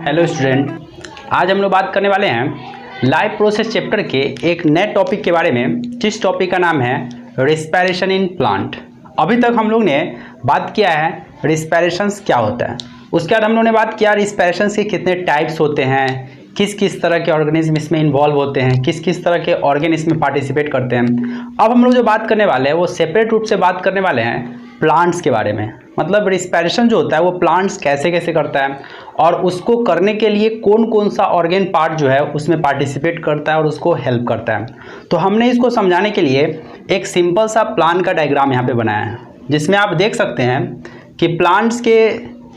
Hello student, आज हम लोग बात करने वाले हैं लाइफ प्रोसेस चैप्टर के एक नए टॉपिक के बारे में, जिस टॉपिक का नाम है रिस्पायरेशन इन प्लांट। अभी तक हम लोग ने बात किया है रिस्पायरेशंस क्या होता है, उसके बाद हम लोग ने बात किया रिस्पायरेशंस के कितने टाइप्स होते हैं, किस किस तरह के ऑर्गेनिज्म इसमें इन्वॉल्व होते हैं, किस किस तरह के ऑर्गेन इसमें पार्टिसिपेट करते हैं। अब हम लोग जो बात करने वाले हैं वो सेपरेट रूप से बात करने वाले हैं प्लांट्स के बारे में। मतलब रिस्पायरेशन जो होता है वो प्लांट्स कैसे कैसे करता है और उसको करने के लिए कौन कौन सा ऑर्गेन पार्ट जो है उसमें पार्टिसिपेट करता है और उसको हेल्प करता है। तो हमने इसको समझाने के लिए एक सिंपल सा प्लान का डायग्राम यहाँ पे बनाया है, जिसमें आप देख सकते हैं कि प्लांट्स के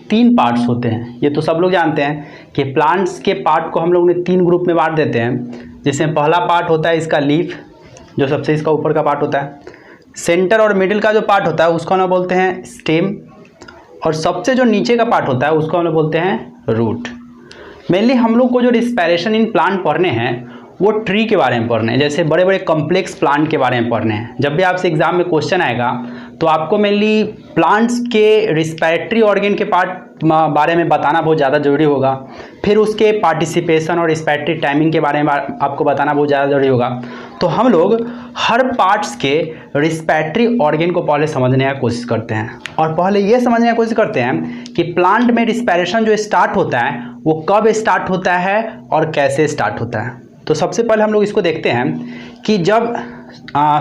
3 पार्ट्स होते हैं। ये तो सब लोग जानते हैं कि प्लांट्स के पार्ट को हम लोग ने 3 ग्रुप में बांट देते हैं, जिसमें पहला पार्ट होता है इसका लीफ, जो सबसे इसका ऊपर का पार्ट होता है। सेंटर और मिडिल का जो पार्ट होता है उसको हम बोलते हैं स्टेम, और सबसे जो नीचे का पार्ट होता है उसको हम लोग बोलते हैं रूट। मेनली हम लोग को जो रिस्पायरेशन इन प्लांट पढ़ने हैं वो ट्री के बारे में पढ़ने हैं, जैसे बड़े बड़े कॉम्प्लेक्स प्लांट के बारे में पढ़ने हैं। जब भी आपसे एग्जाम में क्वेश्चन आएगा तो आपको मेनली प्लांट्स के रिस्पायरेटरी ऑर्गेन के पार्ट बारे में बताना बहुत ज़्यादा ज़रूरी होगा, फिर उसके पार्टिसिपेशन और रिस्पायरेटरी टाइमिंग के बारे में आपको बताना बहुत ज़्यादा ज़रूरी होगा। तो हम लोग हर पार्ट्स के रिस्पायरेटरी ऑर्गेन को पहले समझने की कोशिश करते हैं, और पहले ये समझने की कोशिश करते हैं कि प्लांट में रिस्पायरेशन जो स्टार्ट होता है वो कब स्टार्ट होता है और कैसे स्टार्ट होता है। तो सबसे पहले हम लोग इसको देखते हैं कि जब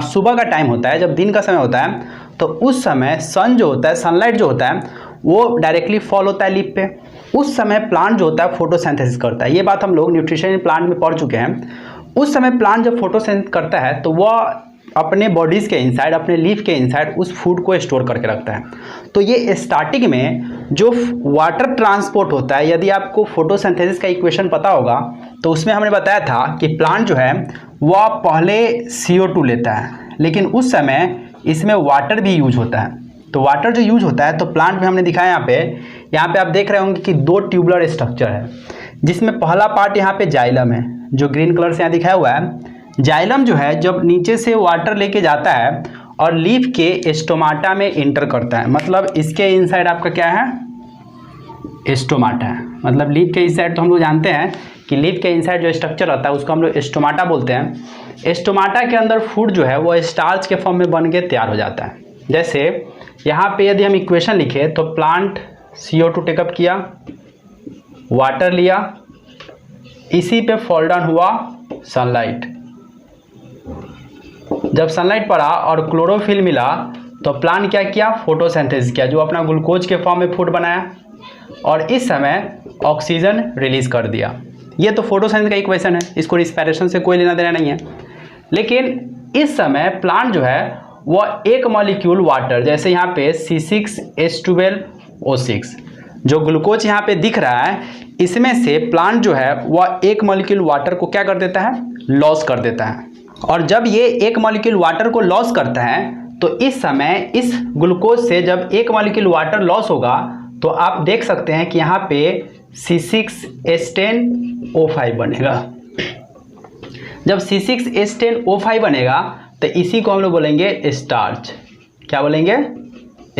सुबह का टाइम होता है, जब दिन का समय होता है, तो उस समय सन जो होता है, सनलाइट जो होता है वो डायरेक्टली फॉल होता है लीफ पे। उस समय प्लांट जो होता है फोटोसिंथेसिस करता है। ये बात हम लोग न्यूट्रिशन इन प्लांट में पढ़ चुके हैं। उस समय प्लांट जब फोटोसिंथेसिस करता है तो वह अपने बॉडीज़ के इनसाइड, अपने लीफ के इनसाइड उस फूड को स्टोर करके रखता है। तो ये स्टार्टिंग में जो वाटर ट्रांसपोर्ट होता है, यदि आपको फोटोसिंथेसिस का इक्वेशन पता होगा तो उसमें हमने बताया था कि प्लांट जो है वह पहले CO2 लेता है, लेकिन उस समय इसमें वाटर भी यूज होता है। तो वाटर जो यूज होता है तो प्लांट में हमने दिखाया यहाँ पे आप देख रहे होंगे कि 2 ट्यूबुलर स्ट्रक्चर है, जिसमें पहला पार्ट यहाँ पे जाइलम है, जो ग्रीन कलर से यहाँ दिखाया हुआ है। जाइलम जो है जब नीचे से वाटर लेके जाता है और लीफ के स्टोमाटा में इंटर करता है, मतलब इसके इनसाइड आपका क्या है, स्टोमाटा है। मतलब लीफ के इनसाइड तो हम लोग जानते हैं कि लीफ के इनसाइड जो स्ट्रक्चर रहता है उसको हम लोग स्टोमाटा बोलते हैं। स्टोमाटा के अंदर फूड जो है वो स्टार्च के फॉर्म में बन के तैयार हो जाता है। जैसे यहाँ पे यदि हम इक्वेशन लिखें तो प्लांट CO2 टेकअप किया, वाटर लिया, इसी पे फॉल डाउन हुआ सनलाइट। जब सनलाइट पड़ा और क्लोरोफिल मिला तो प्लांट क्या किया, फोटोसिंथेसिस किया, जो अपना ग्लूकोज के फॉर्म में फूड बनाया और इस समय ऑक्सीजन रिलीज कर दिया। ये तो फोटोसिंथेसिस का इक्वेशन है, इसको रिस्पायरेशन से कोई लेना देना नहीं है। लेकिन इस समय प्लांट जो है वह एक मॉलिक्यूल वाटर, जैसे यहाँ पे C6H12O6 जो ग्लूकोज यहाँ पे दिख रहा है, इसमें से प्लांट जो है वह एक मॉलिक्यूल वाटर को क्या कर देता है, लॉस कर देता है। और जब ये एक मॉलिक्यूल वाटर को लॉस करता है तो इस समय इस ग्लूकोज से जब एक मॉलिक्यूल वाटर लॉस होगा तो आप देख सकते हैं कि यहाँ पे C6H10O5 बनेगा। जब C6H10O5 बनेगा तो इसी को हम लोग बोलेंगे स्टार्च। क्या बोलेंगे,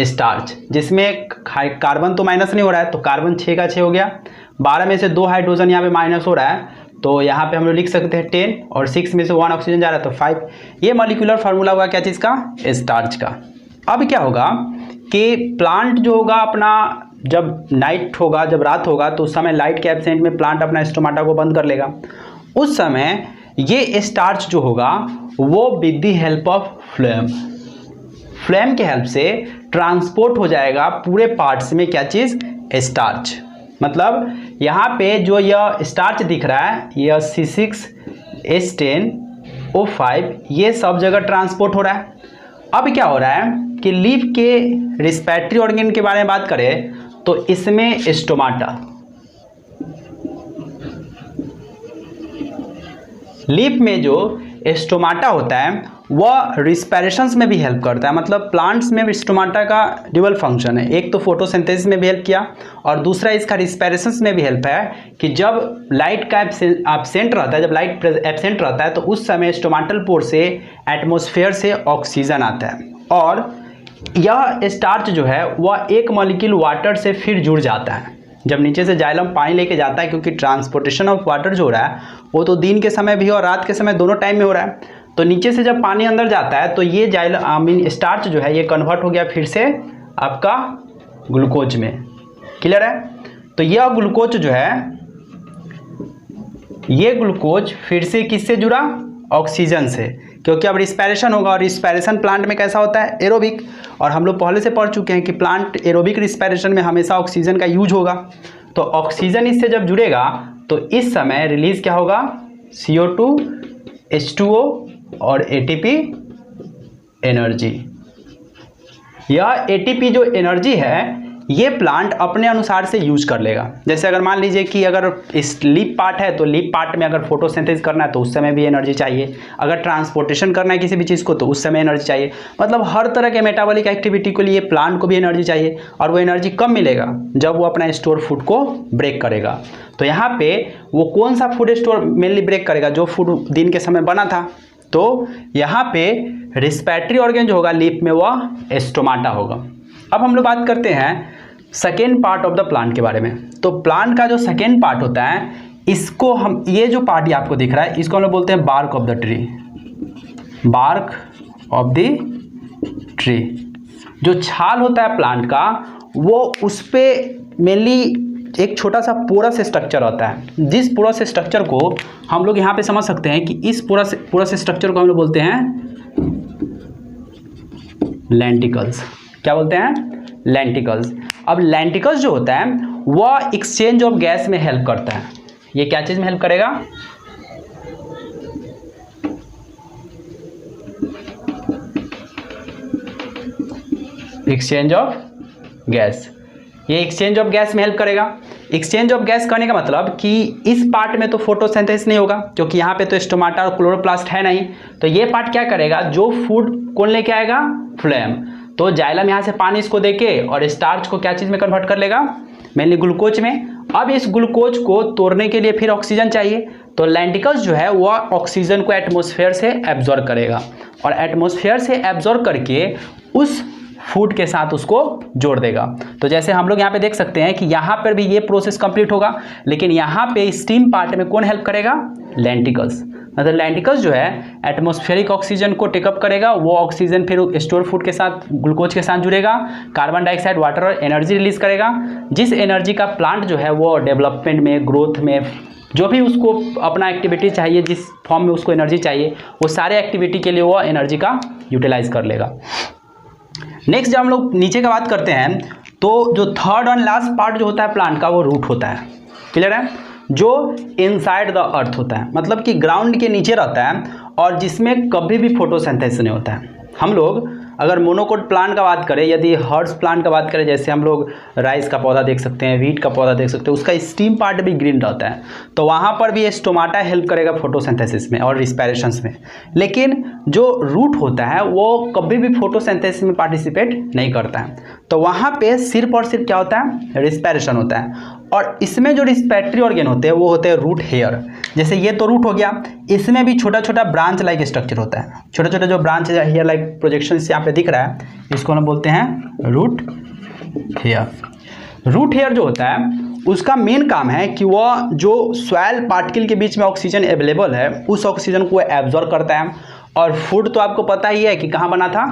स्टार्च, जिसमें कार्बन तो माइनस नहीं हो रहा है, तो कार्बन 6 का 6 हो गया, 12 में से 2 हाइड्रोजन यहाँ पे माइनस हो रहा है, तो यहाँ पे हम लोग लिख सकते हैं 10, और 6 में से 1 ऑक्सीजन जा रहा है तो 5। ये मॉलिक्यूलर फार्मूला होगा क्या चीज़ का, स्टार्च का। अब क्या होगा कि प्लांट जो होगा अपना, जब नाइट होगा, जब रात होगा, तो उस समय लाइट के एब्सेंट में प्लांट अपना स्टोमाटा को बंद कर लेगा। उस समय ये स्टार्च जो होगा वो with the help of flame के हेल्प से ट्रांसपोर्ट हो जाएगा पूरे पार्ट्स में, क्या चीज़, स्टार्च। मतलब यहाँ पे जो यह स्टार्च दिख रहा है, यह C6H10O5, ये सब जगह ट्रांसपोर्ट हो रहा है। अब क्या हो रहा है कि लीफ के रिस्पायरेटरी ऑर्गेन के बारे में बात करें तो इसमें स्टोमाटा, लीफ में जो स्टोमाटा होता है वह रिस्पायरेशंस में भी हेल्प करता है। मतलब प्लांट्स में स्टोमाटा का ड्यूअल फंक्शन है, एक तो फोटोसिंथेसिस में भी हेल्प किया और दूसरा इसका रिस्पायरेशंस में भी हेल्प है कि जब लाइट का एब्सेंट रहता है, जब लाइट एब्सेंट रहता है तो उस समय स्टोमाटल पोर से एटमॉस्फेयर से ऑक्सीजन आता है और यह स्टार्च जो है वह एक मॉलिक्यूल वाटर से फिर जुड़ जाता है। जब नीचे से जाइलम पानी लेके जाता है, क्योंकि ट्रांसपोर्टेशन ऑफ वाटर जो हो रहा है वो तो दिन के समय भी और रात के समय दोनों टाइम में हो रहा है। तो नीचे से जब पानी अंदर जाता है तो ये स्टार्च जो है ये कन्वर्ट हो गया फिर से आपका ग्लूकोज में। क्लियर है? तो यह ग्लूकोज जो है, ये ग्लूकोज फिर से किससे जुड़ा? ऑक्सीजन से, क्योंकि अब रिस्पायरेशन होगा और रिस्पायरेशन प्लांट में कैसा होता है? एरोबिक। और हम लोग पहले से पढ़ चुके हैं कि प्लांट एरोबिक रिस्पायरेशन में हमेशा ऑक्सीजन का यूज होगा। तो ऑक्सीजन इससे जब जुड़ेगा तो इस समय रिलीज क्या होगा? CO2, H2O और ATP एनर्जी। यह ATP जो एनर्जी है ये प्लांट अपने अनुसार से यूज कर लेगा। जैसे अगर मान लीजिए कि अगर इस लीफ पार्ट है तो लीफ पार्ट में अगर फोटोसिंथेसिस करना है तो उस समय भी एनर्जी चाहिए, अगर ट्रांसपोर्टेशन करना है किसी भी चीज़ को तो उस समय एनर्जी चाहिए। मतलब हर तरह के मेटाबॉलिक एक्टिविटी के लिए प्लांट को भी एनर्जी चाहिए। और वो एनर्जी कब मिलेगा? जब वो अपना स्टोर फूड को ब्रेक करेगा। तो यहाँ पे वो कौन सा फूड स्टोर मेनली ब्रेक करेगा? जो फूड दिन के समय बना था। तो यहाँ पे रिस्पिरेटरी ऑर्गन जो होगा लीफ में वह स्टोमाटा होगा। अब हम लोग बात करते हैं second part of the plant के बारे में। तो प्लांट का जो सेकेंड पार्ट होता है इसको हम, ये जो पार्ट आपको दिख रहा है इसको हम लोग बोलते हैं bark of the tree. Bark of the tree, जो छाल होता है प्लांट का वो उस पर मेनली एक छोटा सा पोरस स्ट्रक्चर होता है। जिस पोरस स्ट्रक्चर को हम लोग यहाँ पे समझ सकते हैं कि इस पोरस स्ट्रक्चर को हम लोग बोलते हैं लेंटिकल्स। क्या बोलते हैं? लेंटिकल्स। अब लेंटिकल्स जो होता है वह एक्सचेंज ऑफ गैस में हेल्प करता है। ये क्या चीज में हेल्प करेगा? Exchange of gas. ये एक्सचेंज ऑफ गैस में हेल्प करेगा। एक्सचेंज ऑफ गैस करने का मतलब कि इस पार्ट में तो फोटोसिंथेसिस नहीं होगा क्योंकि यहाँ पे तो स्टोमाटा और क्लोरोप्लास्ट है नहीं। तो ये पार्ट क्या करेगा? जो फूड कौन लेके आएगा? फ्लोएम। तो जाइलम यहाँ से पानी इसको देके और स्टार्च को क्या चीज़ में कन्वर्ट कर लेगा? मेनली ग्लूकोज में। अब इस ग्लूकोज को तोड़ने के लिए फिर ऑक्सीजन चाहिए। तो लेंटिकल्स जो है वह ऑक्सीजन को एटमॉस्फेयर से एब्जॉर्ब करेगा और एटमॉस्फेयर से एब्जॉर्ब करके उस फूड के साथ उसको जोड़ देगा। तो जैसे हम लोग यहाँ पे देख सकते हैं कि यहाँ पर भी ये प्रोसेस कंप्लीट होगा, लेकिन यहाँ पे स्टीम पार्ट में कौन हेल्प करेगा? लेंटिकल्स। मतलब लेंटिकल्स जो है एटमॉस्फेरिक ऑक्सीजन को टेकअप करेगा, वो ऑक्सीजन फिर स्टोर फूड के साथ ग्लूकोज के साथ जुड़ेगा, कार्बन डाइऑक्साइड, वाटर और एनर्जी रिलीज करेगा। जिस एनर्जी का प्लांट जो है वो डेवलपमेंट में, ग्रोथ में, जो भी उसको अपना एक्टिविटी चाहिए, जिस फॉर्म में उसको एनर्जी चाहिए, वो सारे एक्टिविटी के लिए वो एनर्जी का यूटिलाइज कर लेगा। नेक्स्ट जब हम लोग नीचे का बात करते हैं तो जो थर्ड और लास्ट पार्ट जो होता है प्लांट का वो रूट होता है। क्लियर है? जो इनसाइड द अर्थ होता है, मतलब कि ग्राउंड के नीचे रहता है और जिसमें कभी भी फोटोसिंथेसिस नहीं होता है। हम लोग अगर मोनोकोट प्लांट का बात करें, यदि हर्ब्स प्लांट का बात करें, जैसे हम लोग राइस का पौधा देख सकते हैं, व्हीट का पौधा देख सकते हैं, उसका स्टीम पार्ट भी ग्रीन रहता है। तो वहाँ पर भी स्टोमाटा हेल्प करेगा फोटोसिंथेसिस में और रिस्पायरेशंस में। लेकिन जो रूट होता है वो कभी भी फोटोसिंथेसिस में पार्टिसिपेट नहीं करता है। तो वहाँ पे सिर्फ और सिर्फ क्या होता है? रिस्पायरेशन होता है। और इसमें जो रिस्पिरेटरी ऑर्गन होते हैं वो होते हैं रूट हेयर। जैसे ये तो रूट हो गया, इसमें भी छोटा छोटा ब्रांच लाइक स्ट्रक्चर होता है। छोटे छोटे जो ब्रांच है, हेयर लाइक प्रोजेक्शन यहाँ पे दिख रहा है, इसको हम बोलते हैं रूट हेयर। रूट हेयर जो होता है उसका मेन काम है कि वह जो सॉइल पार्टिकल के बीच में ऑक्सीजन अवेलेबल है उस ऑक्सीजन को एब्जॉर्ब करता है। और फूड तो आपको पता ही है कि कहाँ बना था?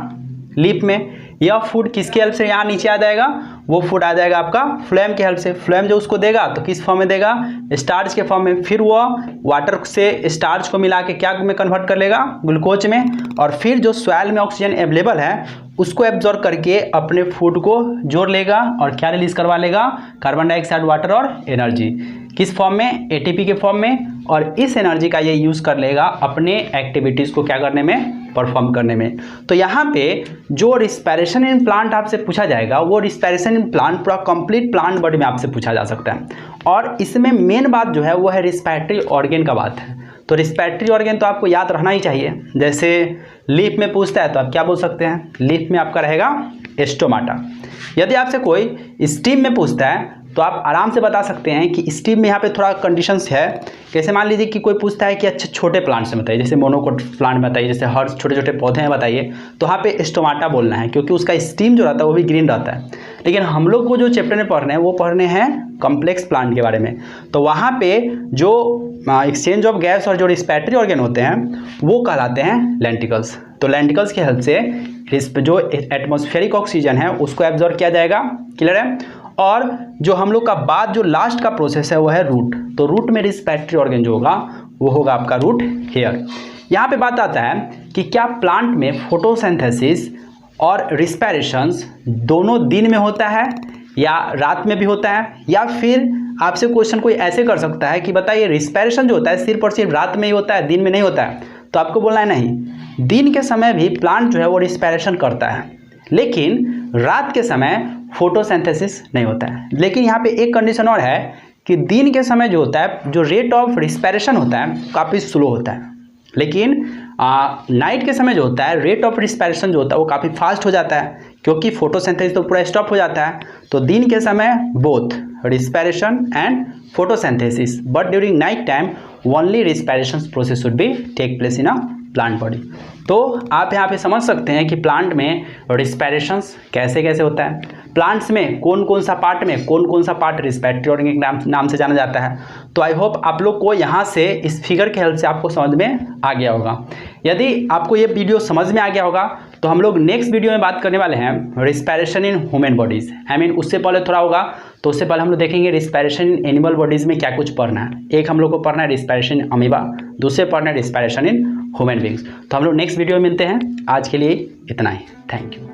लीफ में। यह फूड किसकी हेल्प से यहाँ नीचे आ जाएगा? वो फूड आ जाएगा आपका फ्लोएम की हेल्प से। फ्लोएम जो उसको देगा तो किस फॉर्म में देगा? स्टार्च के फॉर्म में। फिर वो वाटर से स्टार्च को मिला के क्या में कन्वर्ट कर लेगा? ग्लूकोज में। और फिर जो सॉइल में ऑक्सीजन अवेलेबल है उसको एब्जॉर्ब करके अपने फूड को जोड़ लेगा और क्या रिलीज करवा लेगा? कार्बन डाइऑक्साइड, वाटर और एनर्जी। किस फॉर्म में? एटीपी के फॉर्म में। और इस एनर्जी का ये यूज़ कर लेगा अपने एक्टिविटीज़ को क्या करने में? परफॉर्म करने में। तो यहाँ पे जो रिस्पिरेशन इन प्लांट आपसे पूछा जाएगा वो रिस्पिरेशन इन प्लांट पूरा कंप्लीट प्लांट बॉडी में आपसे पूछा जा सकता है। और इसमें मेन बात जो है वो है रिस्पिरेटरी ऑर्गन का बात है। तो रिस्पिरेटरी ऑर्गन तो आपको याद रहना ही चाहिए। जैसे लीफ में पूछता है तो आप क्या बोल सकते हैं? लीफ में आपका रहेगा स्टोमाटा। यदि आपसे कोई स्टीम में पूछता है तो आप आराम से बता सकते हैं कि स्टीम में यहाँ पे थोड़ा कंडीशंस है। कैसे? मान लीजिए कि कोई पूछता है कि अच्छे छोटे प्लांट से बताइए, जैसे मोनोकोट प्लांट बताइए, जैसे हर छोटे छोटे पौधे हैं बताइए, तो वहाँ पे स्टोमाटा बोलना है क्योंकि उसका स्टीम जो रहता है वो भी ग्रीन रहता है। लेकिन हम लोग को जो चैप्टर में पढ़ने हैं वो पढ़ने हैं कॉम्प्लेक्स प्लांट के बारे में। तो वहाँ पे जो एक्सचेंज ऑफ गैस और जो रिस्पिरेटरी ऑर्गन होते हैं वो कहलाते हैं लेंटिकल्स। तो लेंटिकल्स की हेल्प से जो एटमॉस्फेरिक ऑक्सीजन है उसको एब्जॉर्ब किया जाएगा, क्लियर है। और जो हम लोग का बाद जो लास्ट का प्रोसेस है वो है रूट। तो रूट में रिस्पिरेटरी ऑर्गन जो होगा वो होगा आपका रूट हेयर। यहाँ पे बात आता है कि क्या प्लांट में फोटोसिंथेसिस और रिस्पिरेशंस दोनों दिन में होता है या रात में भी होता है, या फिर आपसे क्वेश्चन कोई ऐसे कर सकता है कि बताइए रिस्पिरेशन जो होता है सिर्फ और सिर्फ रात में ही होता है, दिन में नहीं होता है। तो आपको बोलना है नहीं, दिन के समय भी प्लांट जो है वो रिस्पिरेशन करता है, लेकिन रात के समय फोटोसिंथेसिस नहीं होता है। लेकिन यहाँ पे एक कंडीशन और है कि दिन के समय जो होता है जो रेट ऑफ रिस्पिरेशन होता है काफ़ी स्लो होता है, लेकिन नाइट के समय जो होता है रेट ऑफ रिस्पिरेशन जो होता है वो काफ़ी फास्ट हो जाता है, क्योंकि फोटोसिंथेसिस तो पूरा स्टॉप हो जाता है। तो दिन के समय both respiration and photosynthesis, but during night time only respiration process should be take place in a plant body. तो आप यहाँ पे समझ सकते हैं कि प्लांट में रिस्पिरेशंस कैसे कैसे होता है, प्लांट्स में कौन कौन सा पार्ट रिस्पिरेटरी ऑर्गन के नाम से जाना जाता है। तो आई होप आप लोग को यहाँ से इस फिगर के हेल्प से आपको समझ में आ गया होगा। यदि आपको ये वीडियो समझ में आ गया होगा तो हम लोग नेक्स्ट वीडियो में बात करने वाले हैं रिस्पिरेशन इन ह्यूमन बॉडीज़। उससे पहले थोड़ा होगा, तो उससे पहले हम लोग देखेंगे रिस्पिरेशन इन एनिमल बॉडीज़ में क्या कुछ पढ़ना है। एक हम लोग को पढ़ना है रिस्पिरेशन इन अमीबा, दूसरे पढ़ना है रिस्पिरेशन इन ह्यूमन बींग्स। तो हम लोग नेक्स्ट वीडियो में मिलते हैं। आज के लिए इतना ही, थैंक यू।